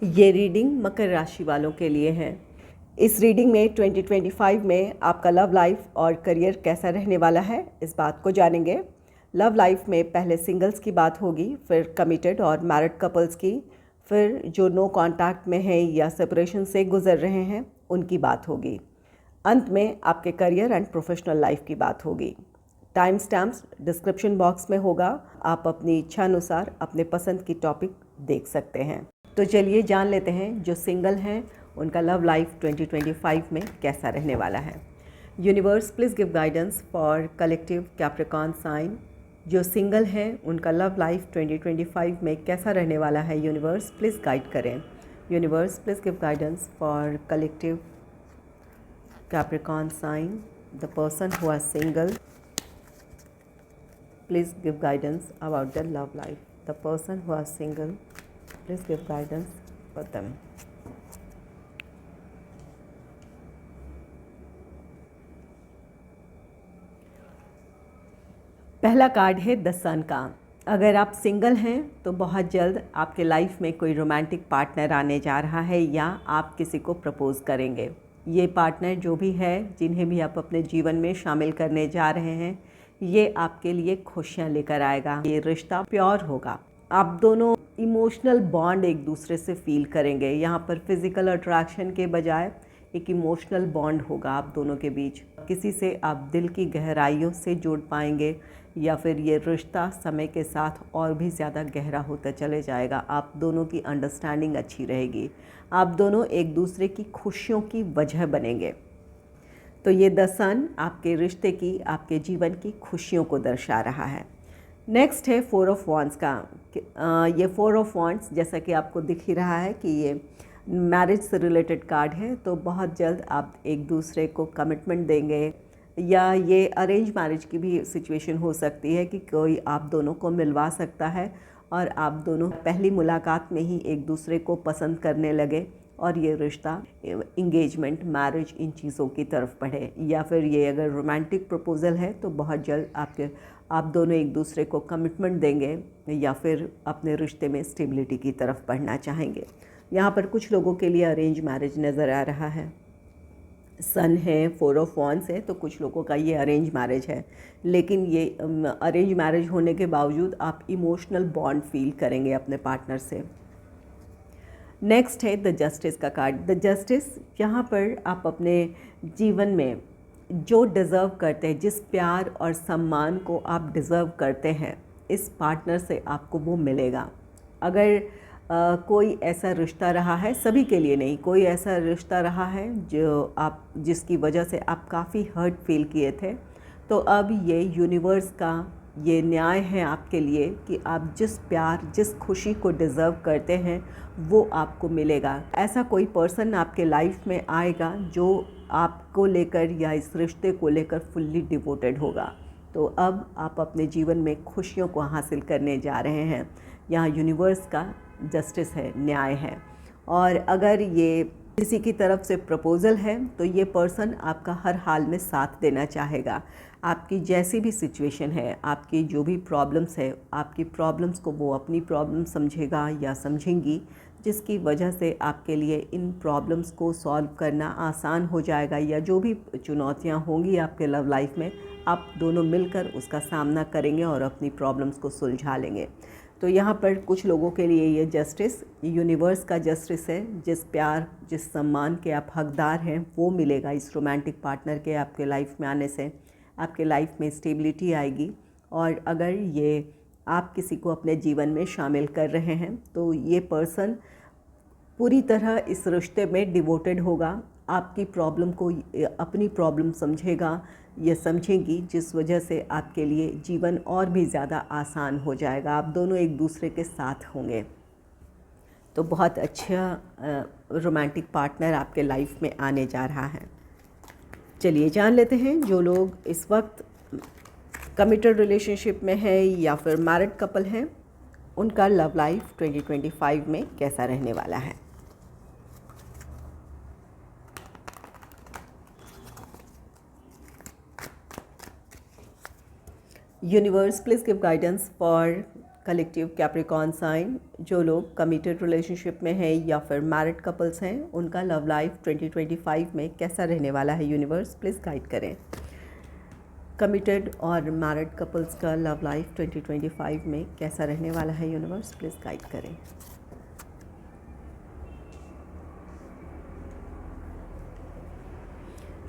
ये रीडिंग मकर राशि वालों के लिए है। इस रीडिंग में 2025 में आपका लव लाइफ और करियर कैसा रहने वाला है, इस बात को जानेंगे। लव लाइफ में पहले सिंगल्स की बात होगी, फिर कमिटेड और मैरिड कपल्स की, फिर जो नो कांटेक्ट में हैं या सेपरेशन से गुजर रहे हैं उनकी बात होगी। अंत में आपके करियर एंड प्रोफेशनल लाइफ की बात होगी। टाइम स्टैम्प्स डिस्क्रिप्शन बॉक्स में होगा, आप अपनी इच्छा अनुसार अपने पसंद की टॉपिक देख सकते हैं। तो चलिए जान लेते हैं जो सिंगल हैं उनका लव लाइफ 2025 में कैसा रहने वाला है। Universe please give guidance for collective Capricorn sign. जो सिंगल हैं उनका लव लाइफ 2025 में कैसा रहने वाला है, यूनिवर्स प्लीज़ गाइड करें। Universe please give guidance for collective Capricorn sign, the person who are single, please give guidance about their love life. The person who are single, please give guidance for them. पहला card है the सन का। अगर आप single हैं तो बहुत जल्द आपके लाइफ में कोई रोमांटिक पार्टनर आने जा रहा है या आप किसी को प्रपोज करेंगे। ये पार्टनर जो भी है, जिन्हें भी आप अपने जीवन में शामिल करने जा रहे हैं, ये आपके लिए खुशियाँ लेकर आएगा। ये रिश्ता प्योर होगा, आप दोनों इमोशनल बॉन्ड एक दूसरे से फील करेंगे। यहाँ पर फिज़िकल अट्रैक्शन के बजाय एक इमोशनल बॉन्ड होगा आप दोनों के बीच। किसी से आप दिल की गहराइयों से जुड़ पाएंगे या फिर ये रिश्ता समय के साथ और भी ज़्यादा गहरा होता चले जाएगा। आप दोनों की अंडरस्टैंडिंग अच्छी रहेगी, आप दोनों एक दूसरे की खुशियों की वजह बनेंगे। तो ये द सन आपके रिश्ते की, आपके जीवन की खुशियों को दर्शा रहा है। नेक्स्ट है फोर ऑफ वॉन्ड्स का। ये फोर ऑफ वॉन्ड्स जैसा कि आपको दिख ही रहा है कि ये मैरिज से रिलेटेड कार्ड है। तो बहुत जल्द आप एक दूसरे को कमिटमेंट देंगे या ये अरेंज मैरिज की भी सिचुएशन हो सकती है कि कोई आप दोनों को मिलवा सकता है और आप दोनों पहली मुलाकात में ही एक दूसरे को पसंद करने लगे और ये रिश्ता इंगेजमेंट, मैरिज, इन चीज़ों की तरफ बढ़े। या फिर ये अगर रोमांटिक प्रपोज़ल है तो बहुत जल्द आप दोनों एक दूसरे को कमिटमेंट देंगे या फिर अपने रिश्ते में स्टेबिलिटी की तरफ बढ़ना चाहेंगे। यहाँ पर कुछ लोगों के लिए अरेंज मैरिज नज़र आ रहा है। सन है, फोर ऑफ वॉन्ड्स है, तो कुछ लोगों का ये अरेंज मैरिज है। लेकिन ये अरेंज मैरिज होने के बावजूद आप इमोशनल बॉन्ड फील करेंगे अपने पार्टनर से। नेक्स्ट है द जस्टिस का कार्ड। द जस्टिस, यहाँ पर आप अपने जीवन में जो डिज़र्व करते हैं, जिस प्यार और सम्मान को आप डिज़र्व करते हैं, इस पार्टनर से आपको वो मिलेगा। अगर कोई ऐसा रिश्ता रहा है, सभी के लिए नहीं, कोई ऐसा रिश्ता रहा है जिसकी वजह से आप काफ़ी हर्ट फील किए थे, तो अब ये यूनिवर्स का ये न्याय है आपके लिए कि आप जिस प्यार, जिस खुशी को डिज़र्व करते हैं वो आपको मिलेगा। ऐसा कोई पर्सन आपके लाइफ में आएगा जो आपको लेकर या इस रिश्ते को लेकर फुल्ली डिवोटेड होगा। तो अब आप अपने जीवन में खुशियों को हासिल करने जा रहे हैं। यहाँ यूनिवर्स का जस्टिस है, न्याय है। और अगर ये किसी की तरफ से प्रपोज़ल है तो ये पर्सन आपका हर हाल में साथ देना चाहेगा। आपकी जैसी भी सिचुएशन है, आपकी जो भी प्रॉब्लम्स है, आपकी प्रॉब्लम्स को वो अपनी प्रॉब्लम समझेगा या समझेंगी, जिसकी वजह से आपके लिए इन प्रॉब्लम्स को सॉल्व करना आसान हो जाएगा। या जो भी चुनौतियाँ होंगी आपके लव लाइफ में, आप दोनों मिलकर उसका सामना करेंगे और अपनी प्रॉब्लम्स को सुलझा लेंगे। तो यहाँ पर कुछ लोगों के लिए ये जस्टिस यूनिवर्स का जस्टिस है। जिस प्यार, जिस सम्मान के आप हकदार हैं, वो मिलेगा इस रोमांटिक पार्टनर के आपके लाइफ में आने से। आपके लाइफ में स्टेबिलिटी आएगी। और अगर ये आप किसी को अपने जीवन में शामिल कर रहे हैं तो ये पर्सन पूरी तरह इस रिश्ते में डिवोटेड होगा। आपकी प्रॉब्लम को अपनी प्रॉब्लम समझेगा या समझेंगी, जिस वजह से आपके लिए जीवन और भी ज़्यादा आसान हो जाएगा। आप दोनों एक दूसरे के साथ होंगे। तो बहुत अच्छा रोमांटिक पार्टनर आपके लाइफ में आने जा रहा है। चलिए जान लेते हैं जो लोग इस वक्त कमिटेड रिलेशनशिप में है या फिर मैरिड कपल हैं, उनका लव लाइफ 2025 में कैसा रहने वाला है। Universe please give guidance for collective Capricorn sign, जो लोग कमिटेड रिलेशनशिप में हैं या फिर मैरिड कपल्स हैं, उनका लव लाइफ 2025 में कैसा रहने वाला है यूनिवर्स, प्लीज़ गाइड करें। कमिटेड और मैरिड कपल्स का लव लाइफ 2025 में कैसा रहने वाला है यूनिवर्स, प्लीज़ गाइड करें।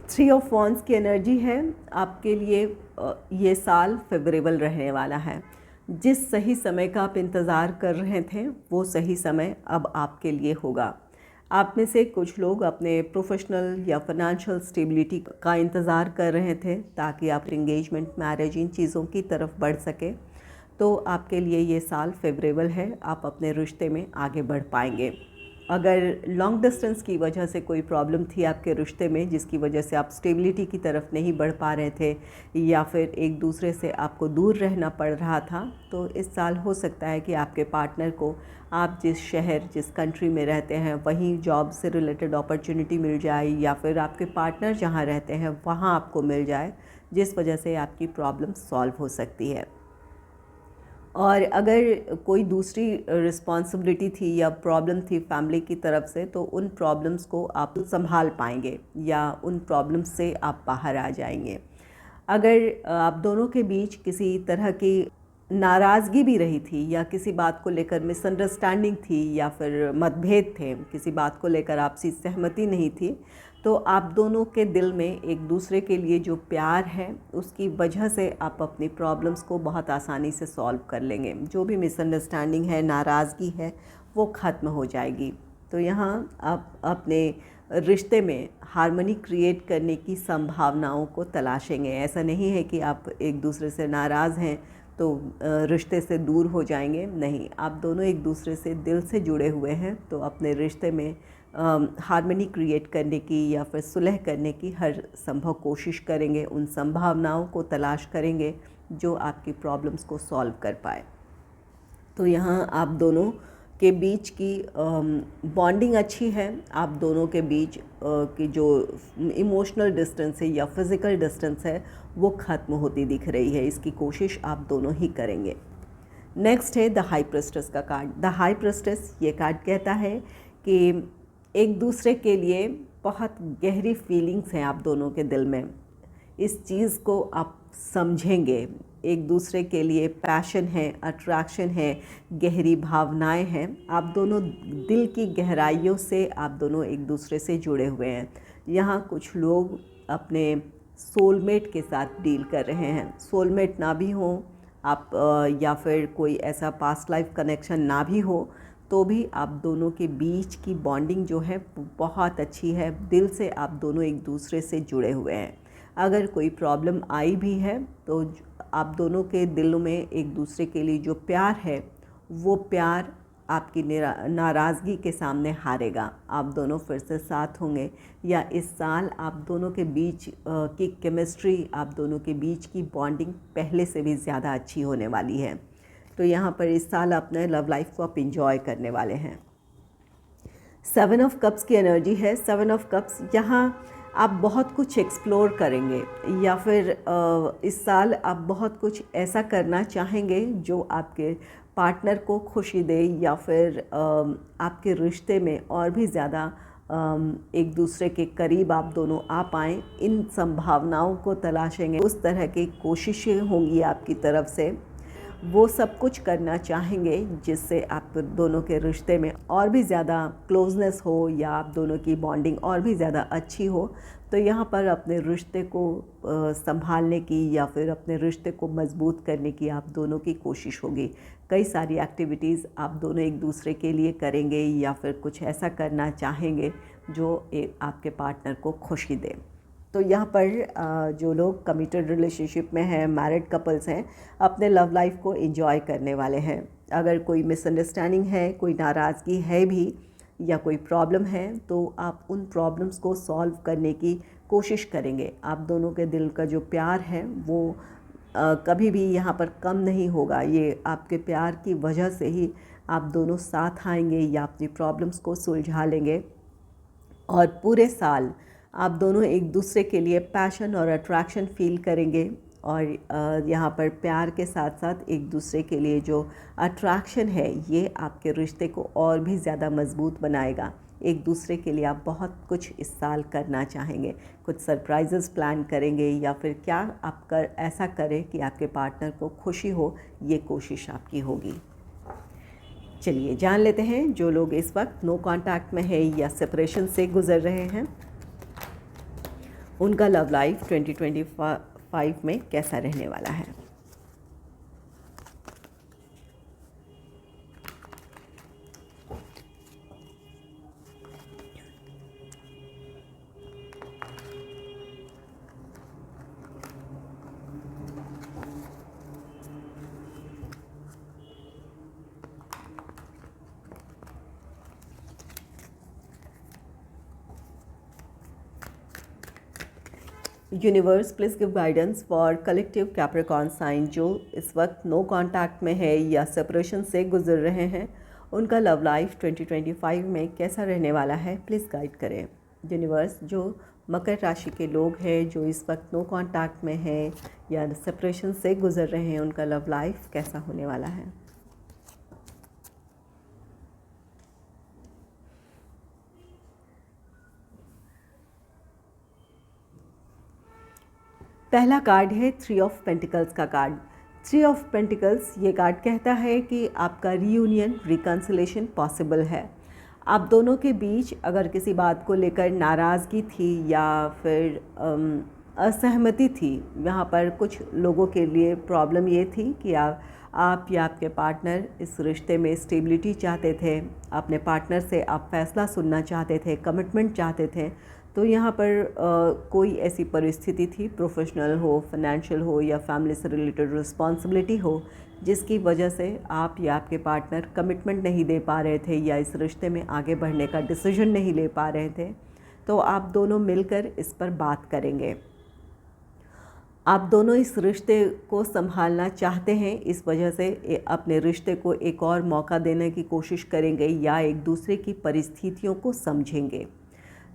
थ्री ऑफ वॉन्ड्स की एनर्जी है आपके लिए। ये साल फेवरेबल रहने वाला है। जिस सही समय का आप इंतज़ार कर रहे थे वो सही समय अब आपके लिए होगा। आप में से कुछ लोग अपने प्रोफेशनल या फाइनेंशियल स्टेबिलिटी का इंतज़ार कर रहे थे ताकि आप एंगेजमेंट, मैरिज, इन चीज़ों की तरफ बढ़ सके। तो आपके लिए ये साल फेवरेबल है, आप अपने रिश्ते में आगे बढ़ पाएंगे। अगर लॉन्ग डिस्टेंस की वजह से कोई प्रॉब्लम थी आपके रिश्ते में, जिसकी वजह से आप स्टेबिलिटी की तरफ नहीं बढ़ पा रहे थे या फिर एक दूसरे से आपको दूर रहना पड़ रहा था, तो इस साल हो सकता है कि आपके पार्टनर को आप जिस शहर, जिस कंट्री में रहते हैं वहीं जॉब से रिलेटेड अपॉर्चुनिटी मिल जाए या फिर आपके पार्टनर जहाँ रहते हैं वहाँ आपको मिल जाए, जिस वजह से आपकी प्रॉब्लम सॉल्व हो सकती है। और अगर कोई दूसरी रिस्पॉन्सिबिलिटी थी या प्रॉब्लम थी फैमिली की तरफ से, तो उन प्रॉब्लम्स को आप संभाल पाएंगे या उन प्रॉब्लम्स से आप बाहर आ जाएंगे। अगर आप दोनों के बीच किसी तरह की नाराज़गी भी रही थी या किसी बात को लेकर मिसअंडरस्टैंडिंग थी या फिर मतभेद थे, किसी बात को लेकर आपसी सहमति नहीं थी, तो आप दोनों के दिल में एक दूसरे के लिए जो प्यार है उसकी वजह से आप अपनी प्रॉब्लम्स को बहुत आसानी से सॉल्व कर लेंगे। जो भी मिसअंडरस्टैंडिंग है, नाराज़गी है, वो ख़त्म हो जाएगी। तो यहाँ आप अपने रिश्ते में हार्मनी क्रिएट करने की संभावनाओं को तलाशेंगे। ऐसा नहीं है कि आप एक दूसरे से नाराज़ हैं तो रिश्ते से दूर हो जाएंगे, नहीं, आप दोनों एक दूसरे से दिल से जुड़े हुए हैं। तो अपने रिश्ते में हार्मनी क्रिएट करने की या फिर सुलह करने की हर संभव कोशिश करेंगे, उन संभावनाओं को तलाश करेंगे जो आपकी प्रॉब्लम्स को सॉल्व कर पाए। तो यहाँ आप दोनों के बीच की बॉन्डिंग अच्छी है। आप दोनों के बीच की जो इमोशनल डिस्टेंस है या फिज़िकल डिस्टेंस है वो ख़त्म होती दिख रही है। इसकी कोशिश आप दोनों ही करेंगे। नेक्स्ट है द हाई प्रेस्टेस का कार्ड। द हाई प्रेस्टेस ये कार्ड कहता है कि एक दूसरे के लिए बहुत गहरी फीलिंग्स हैं आप दोनों के दिल में। इस चीज़ को आप समझेंगे। एक दूसरे के लिए पैशन है, अट्रैक्शन है, गहरी भावनाएं हैं। आप दोनों दिल की गहराइयों से आप दोनों एक दूसरे से जुड़े हुए हैं। यहाँ कुछ लोग अपने सोलमेट के साथ डील कर रहे हैं। सोलमेट ना भी हो आप या फिर कोई ऐसा पास्ट लाइफ कनेक्शन ना भी हो, तो भी आप दोनों के बीच की बॉन्डिंग जो है बहुत अच्छी है। दिल से आप दोनों एक दूसरे से जुड़े हुए हैं। अगर कोई प्रॉब्लम आई भी है तो आप दोनों के दिलों में एक दूसरे के लिए जो प्यार है वो प्यार आपकी नाराज़गी के सामने हारेगा। आप दोनों फिर से साथ होंगे या इस साल आप दोनों के बीच की केमिस्ट्री, आप दोनों के बीच की बॉन्डिंग पहले से भी ज़्यादा अच्छी होने वाली है। तो यहाँ पर इस साल अपने लव लाइफ को आप इंजॉय करने वाले हैं। 7 ऑफ कप्स की एनर्जी है। 7 ऑफ कप्स, यहाँ आप बहुत कुछ एक्सप्लोर करेंगे या फिर इस साल आप बहुत कुछ ऐसा करना चाहेंगे जो आपके पार्टनर को खुशी दे या फिर आपके रिश्ते में और भी ज़्यादा एक दूसरे के करीब आप दोनों आ पाएँ। इन संभावनाओं को तलाशेंगे। उस तरह की कोशिशें होंगी आपकी तरफ से। वो सब कुछ करना चाहेंगे जिससे आप दोनों के रिश्ते में और भी ज़्यादा क्लोजनेस हो या आप दोनों की बॉन्डिंग और भी ज़्यादा अच्छी हो। तो यहाँ पर अपने रिश्ते को संभालने की या फिर अपने रिश्ते को मजबूत करने की आप दोनों की कोशिश होगी। कई सारी एक्टिविटीज़ आप दोनों एक दूसरे के लिए करेंगे या फिर कुछ ऐसा करना चाहेंगे जो आपके पार्टनर को खुशी दे। तो यहाँ पर जो लोग कमिटेड रिलेशनशिप में हैं, मैरिड कपल्स हैं, अपने लव लाइफ को एंजॉय करने वाले हैं। अगर कोई मिसअंडरस्टैंडिंग है, कोई नाराज़गी है भी या कोई प्रॉब्लम है, तो आप उन प्रॉब्लम्स को सॉल्व करने की कोशिश करेंगे। आप दोनों के दिल का जो प्यार है वो कभी भी यहाँ पर कम नहीं होगा। ये आपके प्यार की वजह से ही आप दोनों साथ आएंगे या अपनी प्रॉब्लम्स को सुलझा लेंगे। और पूरे साल आप दोनों एक दूसरे के लिए पैशन और अट्रैक्शन फील करेंगे। और यहाँ पर प्यार के साथ साथ एक दूसरे के लिए जो अट्रैक्शन है ये आपके रिश्ते को और भी ज़्यादा मज़बूत बनाएगा। एक दूसरे के लिए आप बहुत कुछ इस साल करना चाहेंगे, कुछ सरप्राइजेस प्लान करेंगे या फिर क्या आप ऐसा करें कि आपके पार्टनर को खुशी हो, ये कोशिश आपकी होगी। चलिए जान लेते हैं जो लोग इस वक्त नो कांटेक्ट में है या सेपरेशन से गुज़र रहे हैं, उनका लव लाइफ 2025 में कैसा रहने वाला है। Universe please give guidance for collective Capricorn sign जो इस वक्त नो कांटेक्ट में है या सेपरेशन से गुजर रहे हैं, उनका लव लाइफ 2025 में कैसा रहने वाला है, प्लीज़ गाइड करें। यूनिवर्स जो मकर राशि के लोग हैं जो इस वक्त नो कांटेक्ट में है या सेपरेशन से गुजर रहे हैं, उनका लव लाइफ कैसा होने वाला है। पहला कार्ड है 3 ऑफ पेंटिकल्स का कार्ड। 3 ऑफ पेंटिकल्स ये कार्ड कहता है कि आपका रीयूनियन, रिकन्सिलेशन पॉसिबल है। आप दोनों के बीच अगर किसी बात को लेकर नाराज़गी थी या फिर असहमति थी, यहाँ पर कुछ लोगों के लिए प्रॉब्लम ये थी कि आप या आपके पार्टनर इस रिश्ते में स्टेबिलिटी चाहते थे, अपने पार्टनर से आप फैसला सुनना चाहते थे, कमिटमेंट चाहते थे। तो यहाँ पर कोई ऐसी परिस्थिति थी, प्रोफेशनल हो, फाइनेंशियल हो या फैमिली से रिलेटेड रिस्पॉन्सिबिलिटी हो, जिसकी वजह से आप या आपके पार्टनर कमिटमेंट नहीं दे पा रहे थे या इस रिश्ते में आगे बढ़ने का डिसीजन नहीं ले पा रहे थे। तो आप दोनों मिलकर इस पर बात करेंगे। आप दोनों इस रिश्ते को संभालना चाहते हैं, इस वजह से अपने रिश्ते को एक और मौका देने की कोशिश करेंगे या एक दूसरे की परिस्थितियों को समझेंगे,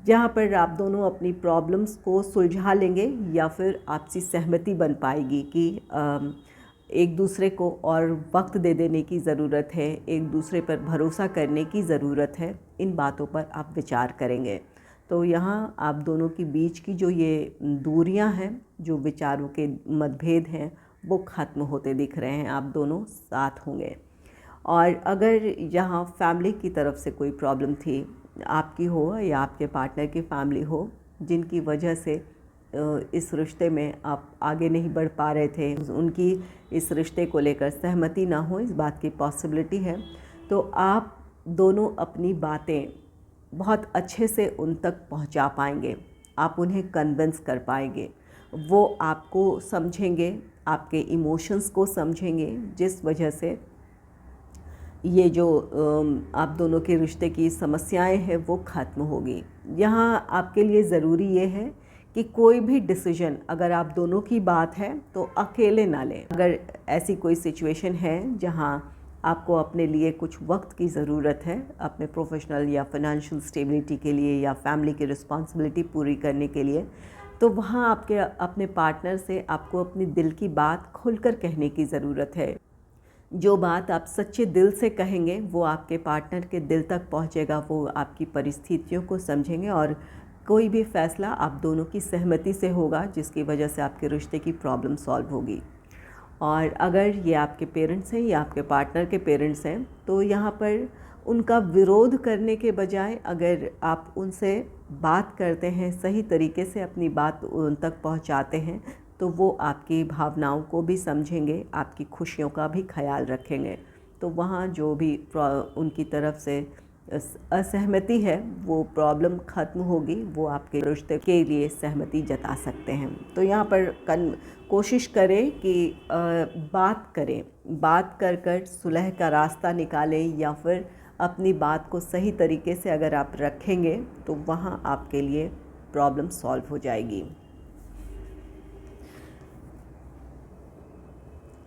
जहाँ पर आप दोनों अपनी प्रॉब्लम्स को सुलझा लेंगे या फिर आपसी सहमति बन पाएगी कि एक दूसरे को और वक्त दे देने की ज़रूरत है, एक दूसरे पर भरोसा करने की ज़रूरत है। इन बातों पर आप विचार करेंगे। तो यहाँ आप दोनों के बीच की जो ये दूरियां हैं, जो विचारों के मतभेद हैं, वो ख़त्म होते दिख रहे हैं। आप दोनों साथ होंगे। और अगर यहाँ फैमिली की तरफ से कोई प्रॉब्लम थी, आपकी हो या आपके पार्टनर की फैमिली हो, जिनकी वजह से इस रिश्ते में आप आगे नहीं बढ़ पा रहे थे, उनकी इस रिश्ते को लेकर सहमति ना हो, इस बात की पॉसिबिलिटी है, तो आप दोनों अपनी बातें बहुत अच्छे से उन तक पहुंचा पाएंगे। आप उन्हें कन्विंस कर पाएंगे, वो आपको समझेंगे, आपके इमोशंस को समझेंगे, जिस वजह से ये जो आप दोनों के रिश्ते की समस्याएं हैं वो ख़त्म होगी। यहाँ आपके लिए ज़रूरी ये है कि कोई भी डिसीजन अगर आप दोनों की बात है तो अकेले ना लें। अगर ऐसी कोई सिचुएशन है जहाँ आपको अपने लिए कुछ वक्त की ज़रूरत है, अपने प्रोफेशनल या फाइनेंशियल स्टेबिलिटी के लिए या फैमिली की रिस्पॉन्सिबिलिटी पूरी करने के लिए, तो वहाँ आपके अपने पार्टनर से आपको अपनी दिल की बात खुलकर कहने की ज़रूरत है। जो बात आप सच्चे दिल से कहेंगे वो आपके पार्टनर के दिल तक पहुंचेगा, वो आपकी परिस्थितियों को समझेंगे और कोई भी फ़ैसला आप दोनों की सहमति से होगा, जिसकी वजह से आपके रिश्ते की प्रॉब्लम सॉल्व होगी। और अगर ये आपके पेरेंट्स हैं या आपके पार्टनर के पेरेंट्स हैं, तो यहाँ पर उनका विरोध करने के बजाय अगर आप उनसे बात करते हैं, सही तरीके से अपनी बात उन तक पहुँचाते हैं, तो वो आपकी भावनाओं को भी समझेंगे, आपकी खुशियों का भी ख्याल रखेंगे। तो वहाँ जो भी उनकी तरफ से असहमति है वो प्रॉब्लम ख़त्म होगी, वो आपके रिश्ते के लिए सहमति जता सकते हैं। तो यहाँ पर कोशिश करें कि बात करें, बात कर सुलह का रास्ता निकालें या फिर अपनी बात को सही तरीके से अगर आप रखेंगे तो वहाँ आपके लिए प्रॉब्लम सॉल्व हो जाएगी।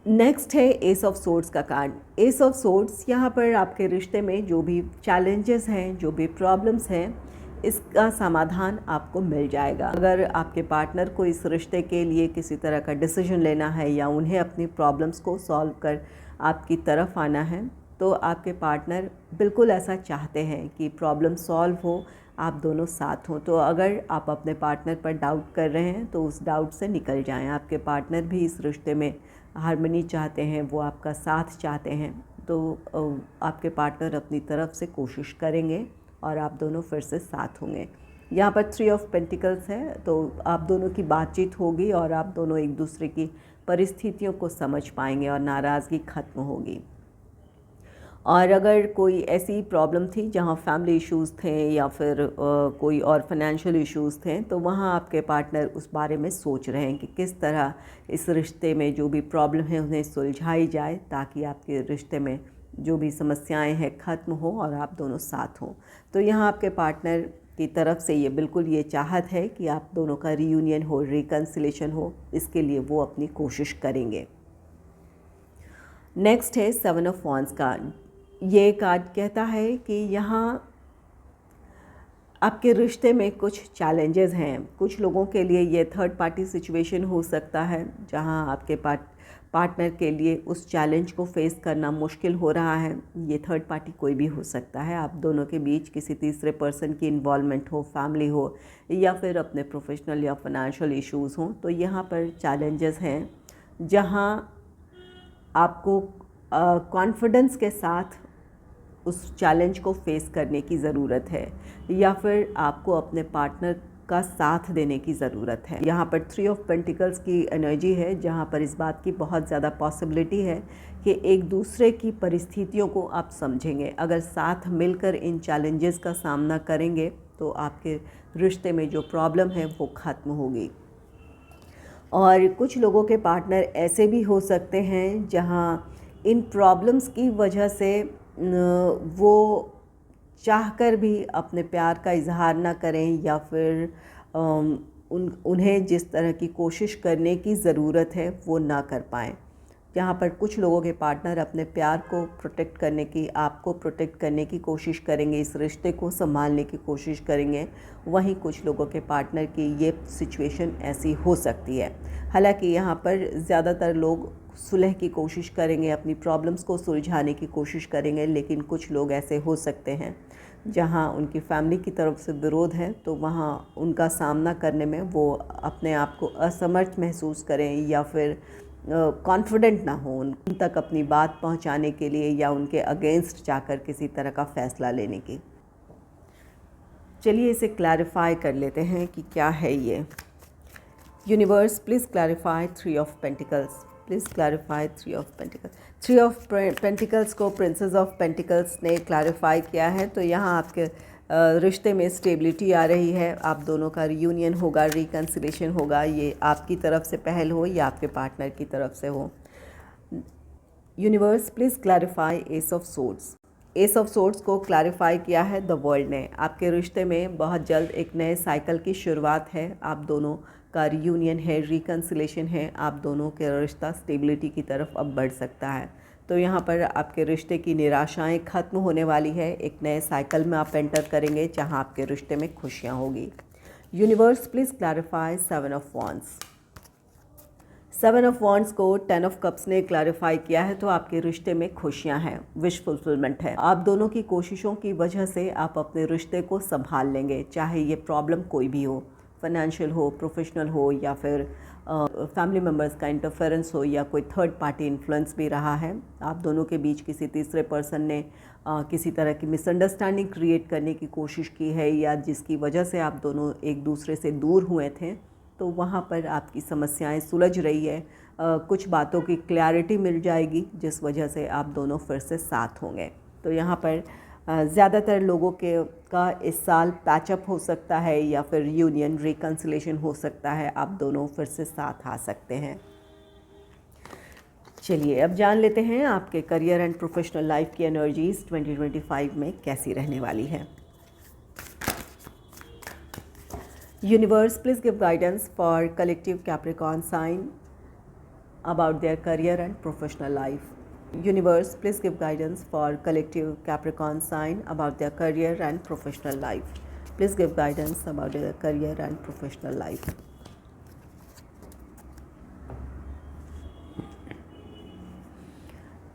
नेक्स्ट है एस ऑफ सोर्ड्स का कार्ड। एस ऑफ सोर्ड्स यहाँ पर आपके रिश्ते में जो भी चैलेंजेस हैं, जो भी प्रॉब्लम्स हैं, इसका समाधान आपको मिल जाएगा। अगर आपके पार्टनर को इस रिश्ते के लिए किसी तरह का डिसीजन लेना है या उन्हें अपनी प्रॉब्लम्स को सॉल्व कर आपकी तरफ आना है, तो आपके पार्टनर बिल्कुल ऐसा चाहते हैं कि प्रॉब्लम सॉल्व हो, आप दोनों साथ हों। तो अगर आप अपने पार्टनर पर डाउट कर रहे हैं तो उस डाउट से निकल जाएं। आपके पार्टनर भी इस रिश्ते में हार्मनी चाहते हैं, वो आपका साथ चाहते हैं, तो आपके पार्टनर अपनी तरफ से कोशिश करेंगे और आप दोनों फिर से साथ होंगे। यहाँ पर 3 ऑफ पेंटिकल्स है, तो आप दोनों की बातचीत होगी और आप दोनों एक दूसरे की परिस्थितियों को समझ पाएंगे और नाराज़गी ख़त्म होगी। और अगर कोई ऐसी प्रॉब्लम थी जहाँ फैमिली इश्यूज़ थे या फिर कोई और फाइनेंशियल इश्यूज़ थे, तो वहाँ आपके पार्टनर उस बारे में सोच रहे हैं कि किस तरह इस रिश्ते में जो भी प्रॉब्लम है उन्हें सुलझाई जाए, ताकि आपके रिश्ते में जो भी समस्याएं हैं ख़त्म हो और आप दोनों साथ हों। तो यहाँ आपके पार्टनर की तरफ से ये बिल्कुल ये चाहत है कि आप दोनों का रीयूनियन हो, रिकन्सिलेशन हो, इसके लिए वो अपनी कोशिश करेंगे। नेक्स्ट है 7 ऑफ वॉन्ड्स कार्ड। ये कार्ड कहता है कि यहाँ आपके रिश्ते में कुछ चैलेंजेस हैं। कुछ लोगों के लिए ये थर्ड पार्टी सिचुएशन हो सकता है, जहाँ आपके पार्टनर के लिए उस चैलेंज को फेस करना मुश्किल हो रहा है। ये थर्ड पार्टी कोई भी हो सकता है, आप दोनों के बीच किसी तीसरे पर्सन की इन्वॉल्वमेंट हो, फैमिली हो या फिर अपने प्रोफेशनल या फाइनेंशियल इश्यूज़ हों। तो यहाँ पर चैलेंजेस हैं जहाँ आपको कॉन्फिडेंस के साथ उस चैलेंज को फेस करने की ज़रूरत है, या फिर आपको अपने पार्टनर का साथ देने की ज़रूरत है। यहाँ पर 3 ऑफ पेंटिकल्स की एनर्जी है, जहाँ पर इस बात की बहुत ज़्यादा पॉसिबिलिटी है कि एक दूसरे की परिस्थितियों को आप समझेंगे। अगर साथ मिलकर इन चैलेंजेस का सामना करेंगे तो आपके रिश्ते में जो प्रॉब्लम है वो ख़त्म होगी। और कुछ लोगों के पार्टनर ऐसे भी हो सकते हैं जहाँ इन प्रॉब्लम्स की वजह से वो चाहकर भी अपने प्यार का इजहार ना करें, या फिर उन्हें जिस तरह की कोशिश करने की ज़रूरत है वो ना कर पाएँ। यहाँ पर कुछ लोगों के पार्टनर अपने प्यार को प्रोटेक्ट करने की, आपको प्रोटेक्ट करने की कोशिश करेंगे, इस रिश्ते को संभालने की कोशिश करेंगे। वहीं कुछ लोगों के पार्टनर की ये सिचुएशन ऐसी हो सकती है। हालांकि यहाँ पर ज़्यादातर लोग सुलह की कोशिश करेंगे, अपनी प्रॉब्लम्स को सुलझाने की कोशिश करेंगे, लेकिन कुछ लोग ऐसे हो सकते हैं जहाँ उनकी फैमिली की तरफ से विरोध है, तो वहाँ उनका सामना करने में वो अपने आप को असमर्थ महसूस करें या फिर कॉन्फिडेंट ना हो उन तक अपनी बात पहुंचाने के लिए, या उनके अगेंस्ट जाकर किसी तरह का फ़ैसला लेने की। चलिए इसे क्लैरिफाई कर लेते हैं कि क्या है ये। Universe please clarify 3 of pentacles, please clarify 3 of pentacles. 3 of pentacles को प्रिंसेस ऑफ पेंटिकल्स ने क्लैरिफाई किया है। तो यहाँ आपके रिश्ते में स्टेबिलिटी आ रही है, आप दोनों का रियूनियन होगा, रिकन्सिलेशन होगा। ये आपकी तरफ से पहल हो या आपके पार्टनर की तरफ से हो। Universe please clarify S of swords. S of swords को क्लैरिफाई किया है द वर्ल्ड ने। आपके रिश्ते में बहुत जल्द एक नए साइकिल की शुरुआत है, आप दोनों का रियूनियन है, रिकन्सिलेशन है, आप दोनों के रिश्ता स्टेबिलिटी की तरफ अब बढ़ सकता है। तो यहाँ पर आपके रिश्ते की निराशाएं ख़त्म होने वाली है, एक नए साइकिल में आप एंटर करेंगे जहाँ आपके रिश्ते में खुशियाँ होगी। Universe please clarify 7 of wands. 7 of wands को 10 ऑफ कप्स ने क्लैरिफाई किया है। तो आपके रिश्ते में खुशियाँ हैं, विश फुलफिलमेंट है। आप दोनों की कोशिशों की वजह से आप अपने रिश्ते को संभाल लेंगे, चाहे ये प्रॉब्लम कोई भी हो, फाइनेंशियल हो, प्रोफेशनल हो, या फिर फैमिली मेम्बर्स का इंटरफेरेंस हो, या कोई थर्ड पार्टी इन्फ्लुएंस भी रहा है। आप दोनों के बीच किसी तीसरे पर्सन ने किसी तरह की मिसअंडरस्टैंडिंग क्रिएट करने की कोशिश की है, या जिसकी वजह से आप दोनों एक दूसरे से दूर हुए थे, तो वहाँ पर आपकी समस्याएं सुलझ रही है। कुछ बातों की क्लैरिटी मिल जाएगी जिस वजह से आप दोनों फिर से साथ होंगे। तो यहाँ पर ज़्यादातर लोगों का इस साल पैचअप हो सकता है, या फिर यूनियन रिकन्सिलेशन हो सकता है, आप दोनों फिर से साथ आ सकते हैं। चलिए अब जान लेते हैं आपके करियर एंड प्रोफेशनल लाइफ की एनर्जीज 2025 में कैसी रहने वाली है। Universe please give guidance for collective Capricorn sign about their career and professional life. Universe, please give guidance for collective Capricorn sign about their career and professional life. Please give guidance about your career and professional life.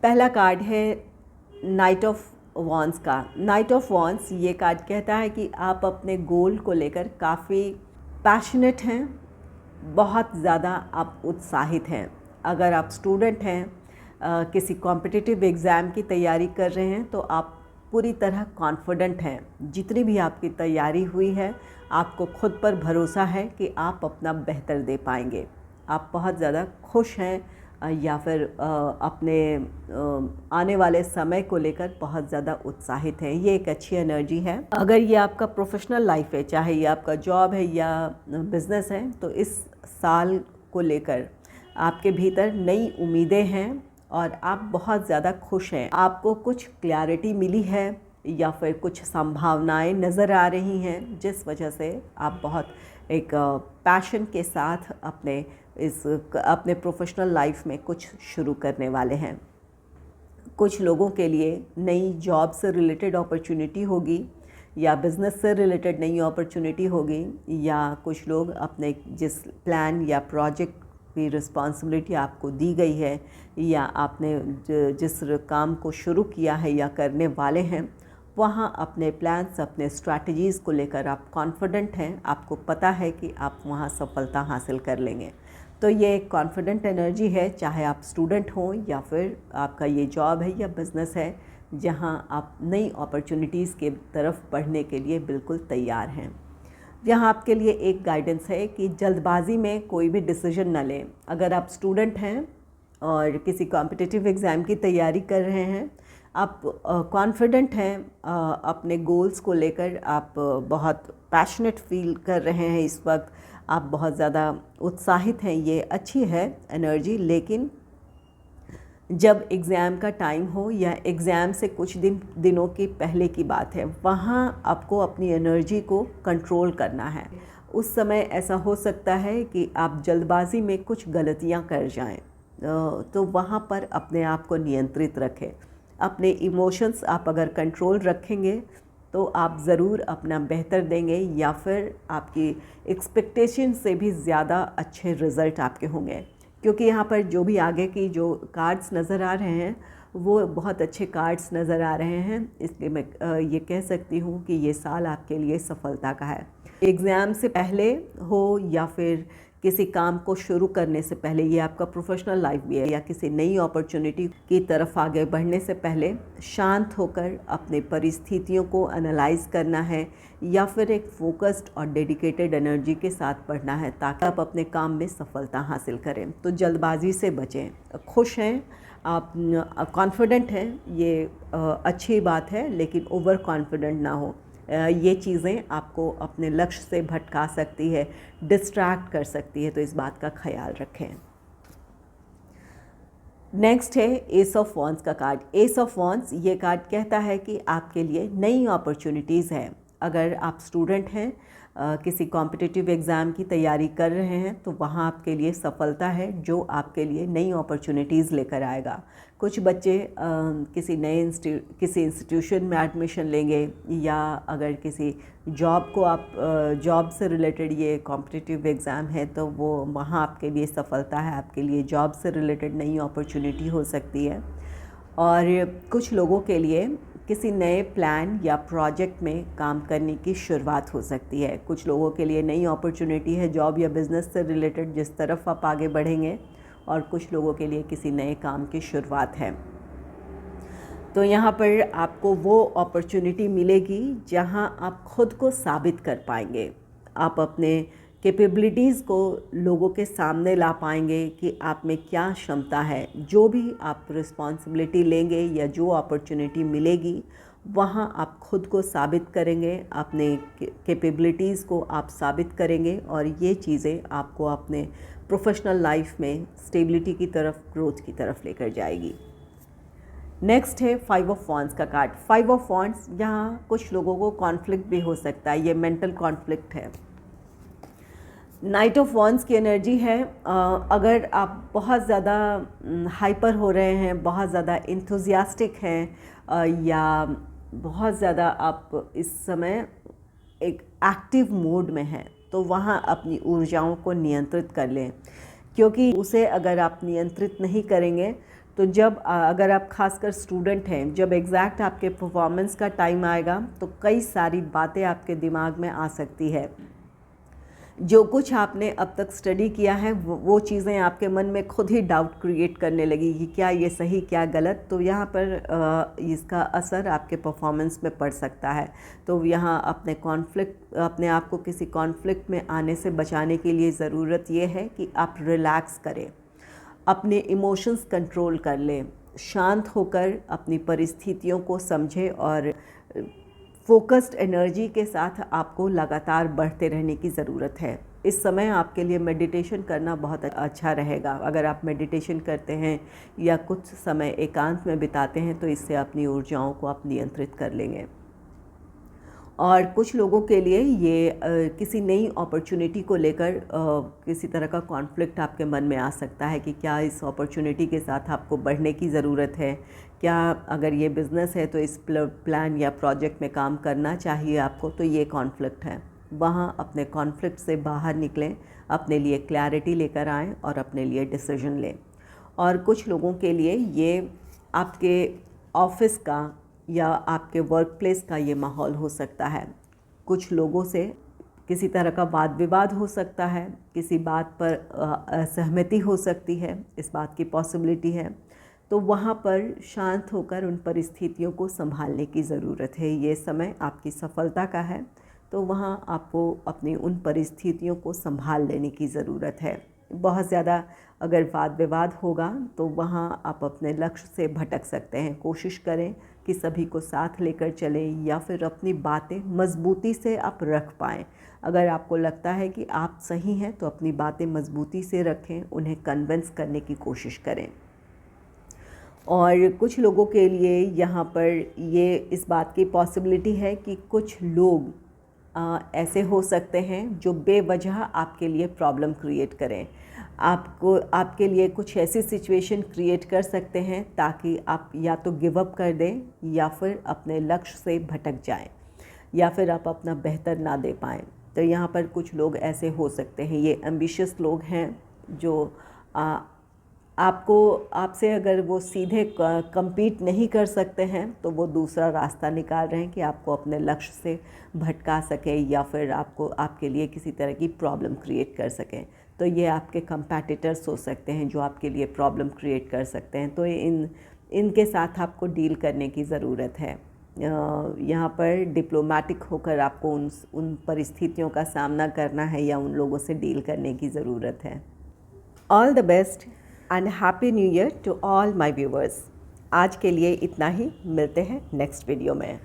पहला card है night of wands का। Night of wands ये card कहता है कि आप अपने गोल को लेकर काफ़ी पैशनेट हैं, बहुत ज़्यादा आप उत्साहित हैं। अगर आप स्टूडेंट हैं, किसी कॉम्पिटिटिव एग्ज़ाम की तैयारी कर रहे हैं, तो आप पूरी तरह कॉन्फिडेंट हैं। जितनी भी आपकी तैयारी हुई है, आपको खुद पर भरोसा है कि आप अपना बेहतर दे पाएंगे। आप बहुत ज़्यादा खुश हैं या फिर अपने आने वाले समय को लेकर बहुत ज़्यादा उत्साहित हैं। ये एक अच्छी एनर्जी है। अगर ये आपका प्रोफेशनल लाइफ है, चाहे ये आपका जॉब है या बिज़नेस है, तो इस साल को लेकर आपके भीतर नई उम्मीदें हैं और आप बहुत ज़्यादा खुश हैं। आपको कुछ क्लैरिटी मिली है या फिर कुछ संभावनाएं नज़र आ रही हैं, जिस वजह से आप बहुत एक पैशन के साथ अपने प्रोफेशनल लाइफ में कुछ शुरू करने वाले हैं। कुछ लोगों के लिए नई जॉब से रिलेटेड अपॉर्चुनिटी होगी या बिज़नेस से रिलेटेड नई अपॉर्चुनिटी होगी, या कुछ लोग अपने जिस प्लान या प्रोजेक्ट की रिस्पॉन्सिबिलिटी आपको दी गई है या आपने जिस काम को शुरू किया है या करने वाले हैं, वहाँ अपने प्लान्स, अपने स्ट्रैटेजीज़ को लेकर आप कॉन्फिडेंट हैं। आपको पता है कि आप वहाँ सफलता हासिल कर लेंगे। तो ये एक कॉन्फिडेंट एनर्जी है, चाहे आप स्टूडेंट हों या फिर आपका ये जॉब है या बिज़नेस है, जहाँ आप नई अपॉर्चुनिटीज़ के तरफ बढ़ने के लिए बिल्कुल तैयार हैं। यहाँ आपके लिए एक गाइडेंस है कि जल्दबाजी में कोई भी डिसीजन न लें। अगर आप स्टूडेंट हैं और किसी कॉम्पिटिटिव एग्ज़ाम की तैयारी कर रहे हैं, आप कॉन्फिडेंट हैं अपने गोल्स को लेकर, आप बहुत पैशनेट फील कर रहे हैं इस वक्त, आप बहुत ज़्यादा उत्साहित हैं, ये अच्छी है एनर्जी। लेकिन जब एग्ज़ाम का टाइम हो या एग्ज़ाम से कुछ दिनों की पहले की बात है, वहाँ आपको अपनी एनर्जी को कंट्रोल करना है। उस समय ऐसा हो सकता है कि आप जल्दबाजी में कुछ गलतियाँ कर जाएं, तो वहाँ पर अपने आप को नियंत्रित रखें। अपने इमोशंस आप अगर कंट्रोल रखेंगे तो आप ज़रूर अपना बेहतर देंगे, या फिर आपकी एक्सपेक्टेशन से भी ज़्यादा अच्छे रिज़ल्ट आपके होंगे। क्योंकि यहाँ पर जो भी आगे की जो कार्ड्स नज़र आ रहे हैं, वो बहुत अच्छे कार्ड्स नज़र आ रहे हैं। इसलिए मैं ये कह सकती हूँ कि ये साल आपके लिए सफलता का है। एग्ज़ाम से पहले हो या फिर किसी काम को शुरू करने से पहले, ये आपका प्रोफेशनल लाइफ भी है, या किसी नई अपॉर्चुनिटी की तरफ आगे बढ़ने से पहले शांत होकर अपने परिस्थितियों को एनालाइज करना है, या फिर एक फोकस्ड और डेडिकेटेड एनर्जी के साथ बढ़ना है, ताकि आप अपने काम में सफलता हासिल करें। तो जल्दबाजी से बचें। खुश हैं आप, कॉन्फिडेंट हैं, ये अच्छी बात है, लेकिन ओवर कॉन्फिडेंट ना हो। ये चीज़ें आपको अपने लक्ष्य से भटका सकती है, डिस्ट्रैक्ट कर सकती है, तो इस बात का ख्याल रखें। नेक्स्ट है एस ऑफ वॉन्स का कार्ड। एस ऑफ वॉन्स ये कार्ड कहता है कि आपके लिए नई अपॉर्चुनिटीज़ हैं। अगर आप स्टूडेंट हैं, किसी कॉम्पिटिटिव एग्ज़ाम की तैयारी कर रहे हैं, तो वहाँ आपके लिए सफलता है, जो आपके लिए नई अपॉर्चुनिटीज़ लेकर आएगा। कुछ बच्चे किसी इंस्टीट्यूशन में एडमिशन लेंगे, या अगर किसी जॉब को आप जॉब से रिलेटेड ये कॉम्पिटिटिव एग्ज़ाम है, तो वो वहाँ आपके लिए सफलता है, आपके लिए जॉब से रिलेटेड नई अपॉर्चुनिटी हो सकती है। और कुछ लोगों के लिए किसी नए प्लान या प्रोजेक्ट में काम करने की शुरुआत हो सकती है। कुछ लोगों के लिए नई अपॉर्चुनिटी है जॉब या बिज़नेस से रिलेटेड, जिस तरफ आप आगे बढ़ेंगे, और कुछ लोगों के लिए किसी नए काम की शुरुआत है। तो यहाँ पर आपको वो अपॉर्चुनिटी मिलेगी जहाँ आप खुद को साबित कर पाएंगे। आप अपने कैपेबिलिटीज़ को लोगों के सामने ला पाएंगे कि आप में क्या क्षमता है। जो भी आप रिस्पॉन्सिबिलिटी लेंगे या जो अपॉर्चुनिटी मिलेगी, वहाँ आप खुद को साबित करेंगे, अपने कैपेबिलिटीज़ को आप साबित करेंगे, और ये चीज़ें आपको अपने प्रोफेशनल लाइफ में स्टेबिलिटी की तरफ, ग्रोथ की तरफ लेकर जाएगी। नेक्स्ट है 5 ऑफ वॉन्ड्स का कार्ड। 5 ऑफ वॉन्ड्स, यहाँ कुछ लोगों को कॉन्फ्लिक्ट भी हो सकता है, ये मेंटल कॉन्फ्लिक्ट है। नाइट ऑफ वॉन्ड्स की एनर्जी है, अगर आप बहुत ज़्यादा हाइपर हो रहे हैं, बहुत ज़्यादा इंथुजियास्टिक हैं, या बहुत ज़्यादा आप इस समय एक एक्टिव मोड में हैं तो वहाँ अपनी ऊर्जाओं को नियंत्रित कर लें, क्योंकि उसे अगर आप नियंत्रित नहीं करेंगे तो जब अगर आप खासकर स्टूडेंट हैं, जब एग्जैक्ट आपके परफॉर्मेंस का टाइम आएगा तो कई सारी बातें आपके दिमाग में आ सकती है। जो कुछ आपने अब तक स्टडी किया है वो चीज़ें आपके मन में खुद ही डाउट क्रिएट करने लगी कि क्या ये सही क्या गलत। तो यहाँ पर इसका असर आपके परफॉर्मेंस में पड़ सकता है। तो यहाँ अपने आप को किसी कॉन्फ्लिक्ट में आने से बचाने के लिए ज़रूरत ये है कि आप रिलैक्स करें, अपने इमोशंस कंट्रोल कर लें, शांत होकर अपनी परिस्थितियों को समझें और फोकस्ड एनर्जी के साथ आपको लगातार बढ़ते रहने की ज़रूरत है। इस समय आपके लिए मेडिटेशन करना बहुत अच्छा रहेगा। अगर आप मेडिटेशन करते हैं या कुछ समय एकांत में बिताते हैं तो इससे अपनी ऊर्जाओं को आप नियंत्रित कर लेंगे। और कुछ लोगों के लिए ये किसी नई अपॉर्चुनिटी को लेकर किसी तरह का कॉन्फ्लिक्ट आपके मन में आ सकता है कि क्या इस अपॉर्चुनिटी के साथ आपको बढ़ने की ज़रूरत है, क्या अगर ये बिज़नेस है तो इस प्लान या प्रोजेक्ट में काम करना चाहिए आपको। तो ये कॉन्फ्लिक्ट है, वहाँ अपने कॉन्फ्लिक्ट से बाहर निकलें, अपने लिए क्लैरिटी लेकर आएँ और अपने लिए डिसीजन लें। और कुछ लोगों के लिए ये आपके ऑफिस का या आपके वर्क प्लेस का ये माहौल हो सकता है। कुछ लोगों से किसी तरह का वाद विवाद हो सकता है, किसी बात पर असहमति हो सकती है, इस बात की पॉसिबिलिटी है। तो वहाँ पर शांत होकर उन परिस्थितियों को संभालने की ज़रूरत है। ये समय आपकी सफलता का है, तो वहाँ आपको अपनी उन परिस्थितियों को संभाल लेने की ज़रूरत है। बहुत ज़्यादा अगर वाद विवाद होगा तो वहाँ आप अपने लक्ष्य से भटक सकते हैं। कोशिश करें कि सभी को साथ लेकर चलें या फिर अपनी बातें मजबूती से आप रख पाएँ। अगर आपको लगता है कि आप सही हैं तो अपनी बातें मजबूती से रखें, उन्हें कन्विंस करने की कोशिश करें। और कुछ लोगों के लिए यहाँ पर ये इस बात की पॉसिबिलिटी है कि कुछ लोग ऐसे हो सकते हैं जो बेवजह आपके लिए प्रॉब्लम क्रिएट करें, आपके लिए कुछ ऐसी सिचुएशन क्रिएट कर सकते हैं ताकि आप या तो गिव अप कर दें या फिर अपने लक्ष्य से भटक जाएं या फिर आप अपना बेहतर ना दे पाएँ। तो यहाँ पर कुछ लोग ऐसे हो सकते हैं, ये एम्बिशियस लोग हैं जो आपसे अगर वो सीधे कम्पीट नहीं कर सकते हैं तो वो दूसरा रास्ता निकाल रहे हैं कि आपको अपने लक्ष्य से भटका सके या फिर आपके लिए किसी तरह की प्रॉब्लम क्रिएट कर सकें। तो ये आपके कंपैटिटर्स हो सकते हैं जो आपके लिए प्रॉब्लम क्रिएट कर सकते हैं। तो इनके साथ आपको डील करने की ज़रूरत है। यहाँ पर डिप्लोमेटिक होकर आपको उन परिस्थितियों का सामना करना है या उन लोगों से डील करने की ज़रूरत है। All the best and happy new year to all my viewers. आज के लिए इतना ही, मिलते हैं नेक्स्ट वीडियो में।